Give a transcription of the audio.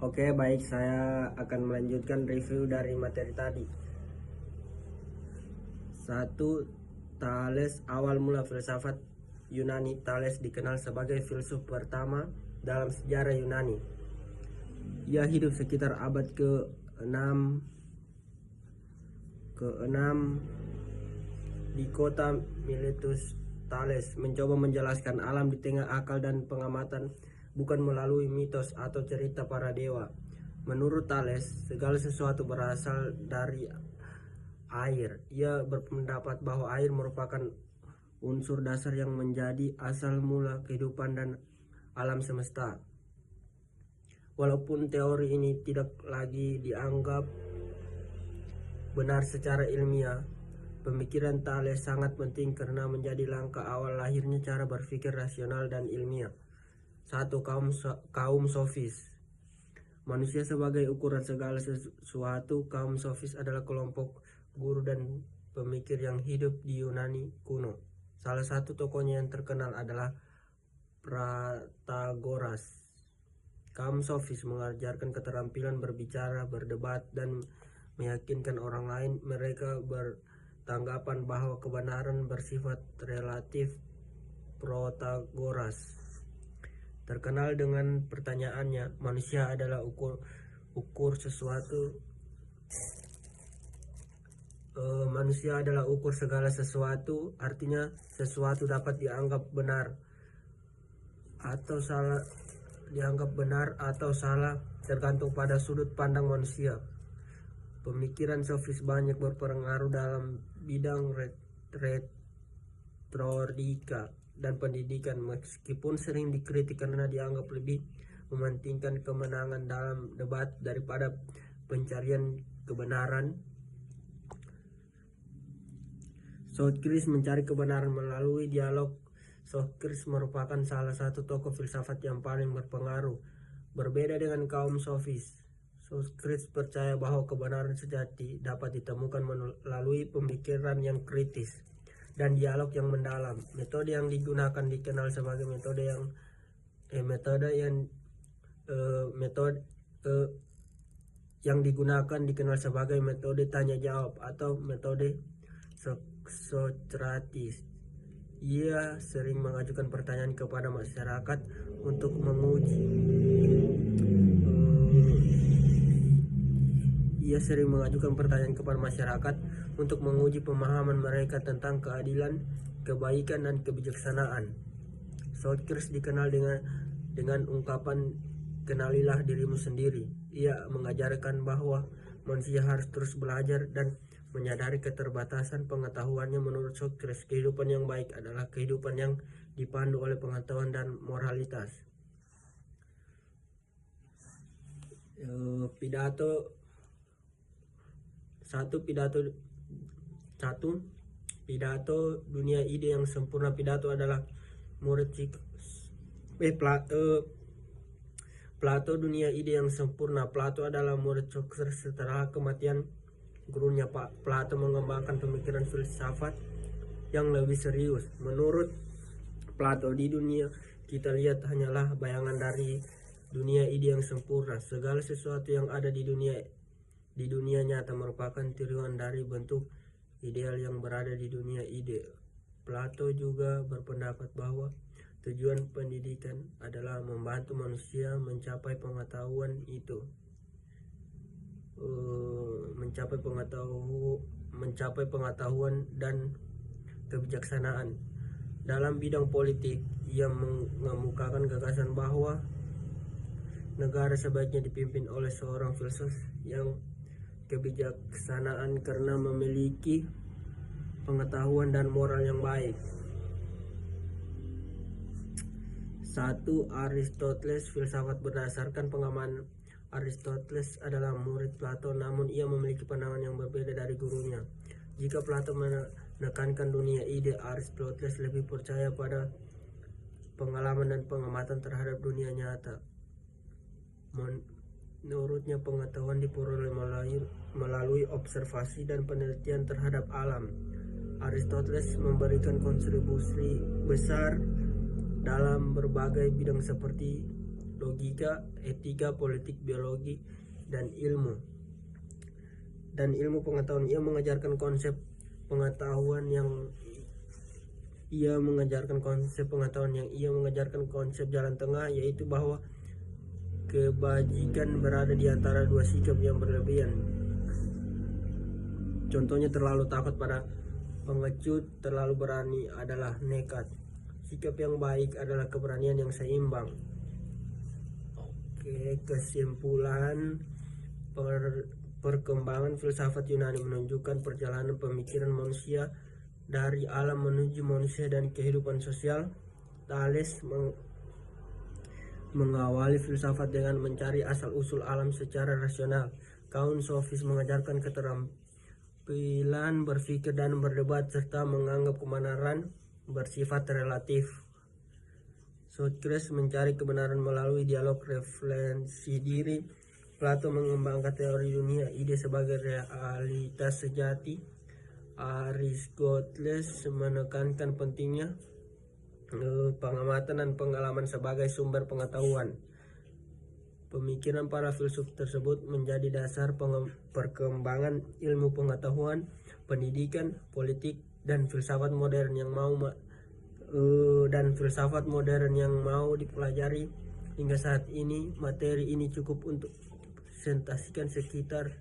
Oke, baik, saya akan melanjutkan review dari materi tadi. 1. Thales. Awal mula filsafat Yunani. Thales dikenal sebagai filsuf pertama dalam sejarah Yunani. Ia hidup sekitar abad ke-6 di kota Miletus. Thales mencoba menjelaskan alam di tengah akal dan pengamatan, bukan melalui mitos atau cerita para dewa. Menurut Thales, segala sesuatu berasal dari air. Ia berpendapat bahwa air merupakan unsur dasar yang menjadi asal mula kehidupan dan alam semesta. Walaupun teori ini tidak lagi dianggap benar secara ilmiah, pemikiran Thales sangat penting karena menjadi langkah awal lahirnya cara berpikir rasional dan ilmiah. 1. Kaum sofis. Manusia sebagai ukuran segala sesuatu. Kaum sofis adalah kelompok guru dan pemikir yang hidup di Yunani kuno. Salah satu tokohnya yang terkenal adalah Protagoras. Kaum sofis mengajarkan keterampilan berbicara, berdebat, dan meyakinkan orang lain. Mereka bertanggapan bahwa kebenaran bersifat relatif. Protagoras terkenal dengan pertanyaannya, manusia adalah ukur sesuatu. Manusia adalah ukur segala sesuatu, artinya sesuatu dapat dianggap benar atau salah tergantung pada sudut pandang manusia. Pemikiran sofis banyak berpengaruh dalam bidang retorika dan pendidikan, meskipun sering dikritik karena dianggap lebih mementingkan kemenangan dalam debat daripada pencarian kebenaran. Socrates mencari kebenaran melalui dialog. Socrates merupakan salah satu tokoh filsafat yang paling berpengaruh. Berbeda dengan kaum sofis, Socrates percaya bahwa kebenaran sejati dapat ditemukan melalui pemikiran yang kritis dan dialog yang mendalam. Metode yang digunakan dikenal sebagai metode tanya jawab atau metode Socrates. Ia sering mengajukan pertanyaan kepada masyarakat untuk menguji pemahaman mereka tentang keadilan, kebaikan, dan kebijaksanaan. Socrates dikenal dengan ungkapan kenalilah dirimu sendiri. Ia mengajarkan bahwa manusia harus terus belajar dan menyadari keterbatasan pengetahuannya. Menurut Socrates, kehidupan yang baik adalah kehidupan yang dipandu oleh pengetahuan dan moralitas. Pidato dunia ide yang sempurna. Pidato adalah murid Plato. Dunia ide yang sempurna. Plato adalah murid Socrates. Setelah kematian gurunya, Plato mengembangkan pemikiran filsafat yang lebih serius. Menurut Plato, di dunia kita lihat hanyalah bayangan dari dunia ide yang sempurna. Segala sesuatu yang ada di dunia nyata merupakan tiruan dari bentuk ideal yang berada di dunia ide. Plato juga berpendapat bahwa tujuan pendidikan adalah membantu manusia mencapai pengetahuan dan kebijaksanaan. Dalam bidang politik, ia mengemukakan gagasan bahwa negara sebaiknya dipimpin oleh seorang filsuf yang kebijaksanaan karena memiliki pengetahuan dan moral yang baik. 1. Aristoteles. Filsafat berdasarkan pengaman. Aristoteles adalah murid Plato, namun ia memiliki pandangan yang berbeda dari gurunya. Jika Plato menekankan dunia ide, Aristoteles lebih percaya pada pengalaman dan pengamatan terhadap dunia nyata. Menurutnya, pengetahuan diperoleh melalui observasi dan penelitian terhadap alam. Aristoteles memberikan kontribusi besar dalam berbagai bidang seperti logika, etika, politik, biologi, dan ilmu. Dan ilmu pengetahuan, ia mengajarkan konsep pengetahuan yang ia mengajarkan konsep jalan tengah, yaitu bahwa kebajikan berada di antara dua sikap yang berlebihan. Contohnya, terlalu takut pada pengecut, terlalu berani adalah nekat. Sikap yang baik adalah keberanian yang seimbang. Oke, kesimpulan, perkembangan filsafat Yunani menunjukkan perjalanan pemikiran manusia dari alam menuju manusia dan kehidupan sosial. Thales mengawali filsafat dengan mencari asal-usul alam secara rasional. Kaum sofis mengajarkan keterampilan berpikir dan berdebat, serta menganggap kebenaran bersifat relatif. Socrates mencari kebenaran melalui dialog refleksi diri. Plato mengembangkan teori dunia ide sebagai realitas sejati. Aristoteles menekankan pentingnya pengamatan dan pengalaman sebagai sumber pengetahuan. Pemikiran para filsuf tersebut menjadi dasar perkembangan ilmu pengetahuan, pendidikan, politik, dan filsafat modern yang mau dipelajari. Hingga saat ini, materi ini cukup untuk presentasikan sekitar